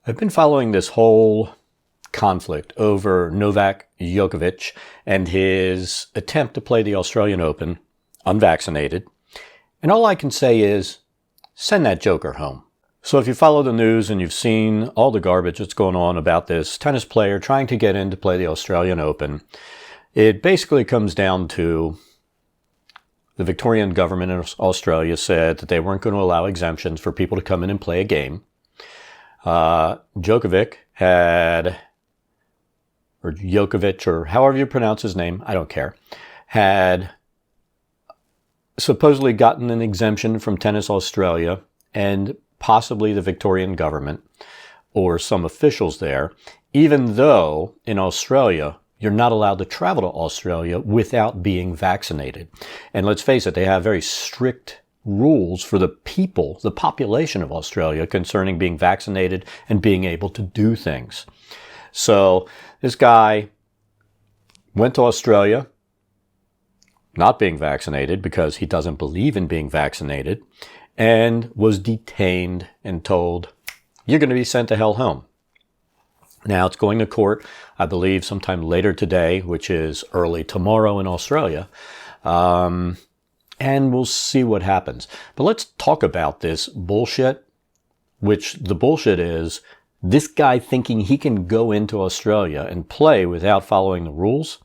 I've been following this whole conflict over Novak Djokovic and his attempt to play the Australian Open unvaccinated. And all I can say is, send that joker home. So if you follow the news and you've seen all the garbage that's going on about this tennis player trying to get in to play the Australian Open, it basically comes down to the Victorian government in Australia said that they weren't going to allow exemptions for people to come in and play a game. Djokovic, or however you pronounce his name, I don't care, had supposedly gotten an exemption from Tennis Australia and possibly the Victorian government or some officials there, even though in Australia, you're not allowed to travel to Australia without being vaccinated. And let's face it, they have very strict rules for the people, the population of Australia concerning being vaccinated and being able to do things. So this guy went to Australia not being vaccinated because he doesn't believe in being vaccinated and was detained and told, you're going to be sent to hell home. Now it's going to court, I believe, sometime later today, which is early tomorrow in Australia. And we'll see what happens. But let's talk about this bullshit, which the bullshit is this guy thinking he can go into Australia and play without following the rules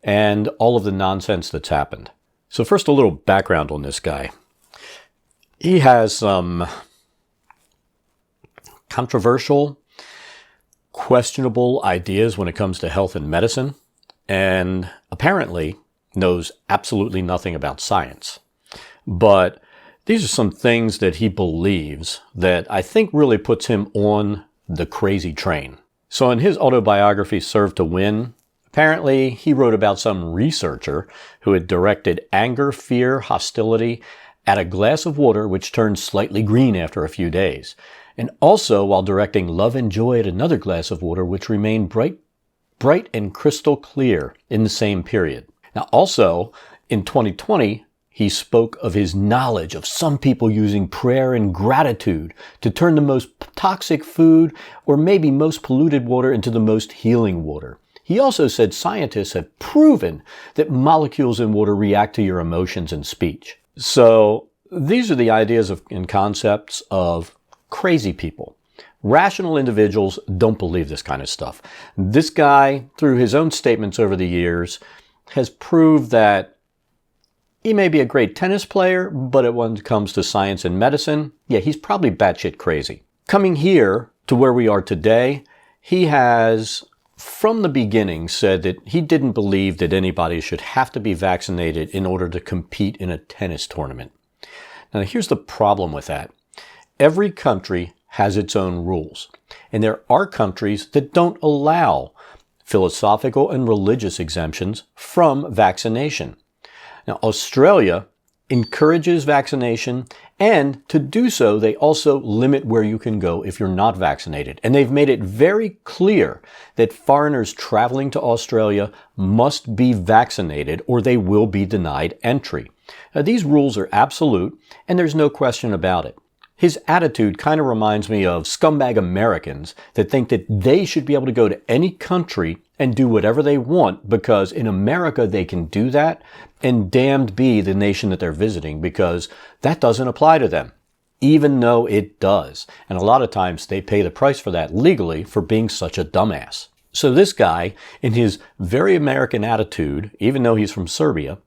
and all of the nonsense that's happened. So first, a little background on this guy. He has some controversial, questionable ideas when it comes to health and medicine, and apparently knows absolutely nothing about science. But these are some things that he believes that I think really puts him on the crazy train. So in his autobiography, Serve to Win, apparently he wrote about some researcher who had directed anger, fear, hostility at a glass of water which turned slightly green after a few days. And also while directing love and joy at another glass of water which remained bright and crystal clear in the same period. Now also, in 2020, he spoke of his knowledge of some people using prayer and gratitude to turn the most toxic food or maybe most polluted water into the most healing water. He also said scientists have proven that molecules in water react to your emotions and speech. So these are the ideas and concepts of crazy people. Rational individuals don't believe this kind of stuff. This guy, through his own statements over the years, has proved that he may be a great tennis player, but when it comes to science and medicine, yeah, he's probably batshit crazy. Coming here to where we are today, he has, from the beginning, said that he didn't believe that anybody should have to be vaccinated in order to compete in a tennis tournament. Now, here's the problem with that. Every country has its own rules, and there are countries that don't allow philosophical and religious exemptions from vaccination. Now, Australia encourages vaccination, and to do so, they also limit where you can go if you're not vaccinated. And they've made it very clear that foreigners traveling to Australia must be vaccinated or they will be denied entry. Now, these rules are absolute, and there's no question about it. His attitude kind of reminds me of scumbag Americans that think that they should be able to go to any country and do whatever they want because in America they can do that, and damned be the nation that they're visiting because that doesn't apply to them, even though it does. And a lot of times they pay the price for that legally for being such a dumbass. So this guy, in his very American attitude, even though he's from Serbia,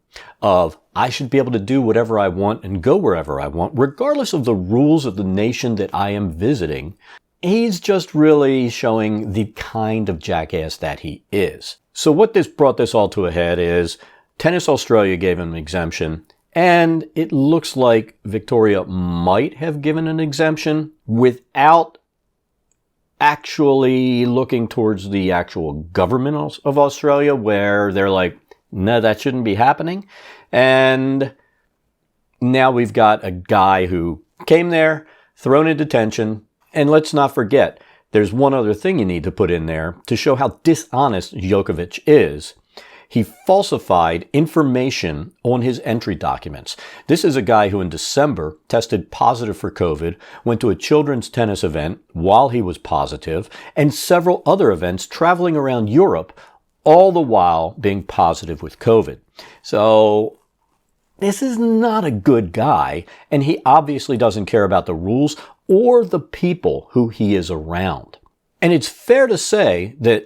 of I should be able to do whatever I want and go wherever I want, regardless of the rules of the nation that I am visiting, he's just really showing the kind of jackass that he is. So what brought this all to a head is Tennis Australia gave him an exemption, and it looks like Victoria might have given an exemption without actually looking towards the actual government of Australia, where they're like, no, that shouldn't be happening. And now we've got a guy who came there, thrown in detention. And let's not forget, there's one other thing you need to put in there to show how dishonest Djokovic is. he falsified information on his entry documents. This is a guy who in December tested positive for COVID, went to a children's tennis event while he was positive, and several other events traveling around Europe, all the while being positive with COVID. So this is not a good guy, and he obviously doesn't care about the rules or the people who he is around. And it's fair to say that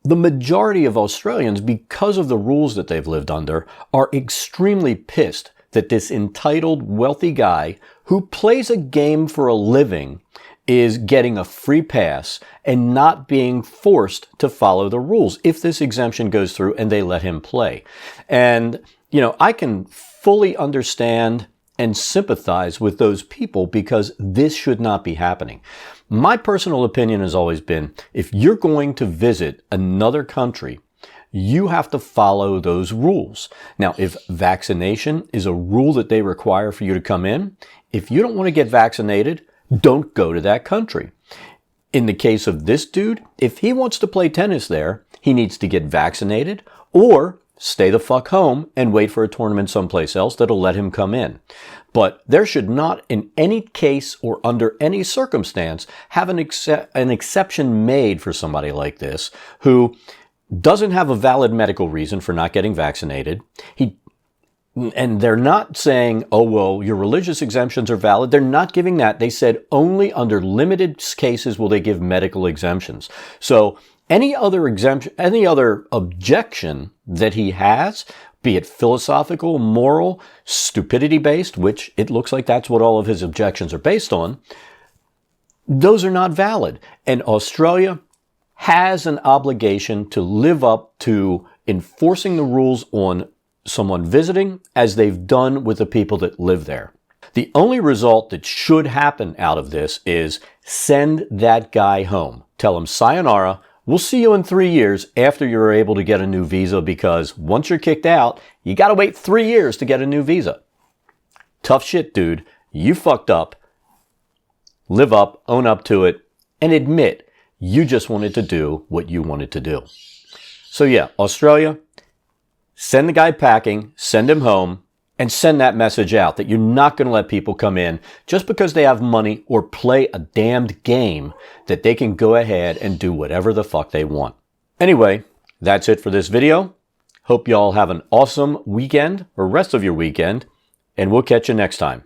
the majority of Australians, because of the rules that they've lived under, are extremely pissed that this entitled, wealthy guy who plays a game for a living is getting a free pass and not being forced to follow the rules if this exemption goes through and they let him play. And, I can fully understand and sympathize with those people because this should not be happening. My personal opinion has always been, if you're going to visit another country, you have to follow those rules. Now, if vaccination is a rule that they require for you to come in, if you don't want to get vaccinated, don't go to that country. In the case of this dude, if he wants to play tennis there, he needs to get vaccinated or stay the fuck home and wait for a tournament someplace else that'll let him come in. But there should not, in any case or under any circumstance, have an exception made for somebody like this who doesn't have a valid medical reason for not getting vaccinated. And they're not saying, oh, well, your religious exemptions are valid. They're not giving that. They said only under limited cases will they give medical exemptions. So any other exemption, any other objection that he has, be it philosophical, moral, stupidity-based, which it looks like that's what all of his objections are based on, those are not valid. And Australia has an obligation to live up to enforcing the rules on someone visiting as they've done with the people that live there. The only result that should happen out of this is send that guy home. Tell him, sayonara, we'll see you in 3 years after you're able to get a new visa, because once you're kicked out, you got to wait 3 years to get a new visa. Tough shit, dude. You fucked up. Live up, own up to it, and admit you just wanted to do what you wanted to do. So yeah, Australia, send the guy packing, send him home, and send that message out that you're not going to let people come in just because they have money or play a damned game, that they can go ahead and do whatever the fuck they want. Anyway, that's it for this video. Hope y'all have an awesome weekend or rest of your weekend, and we'll catch you next time.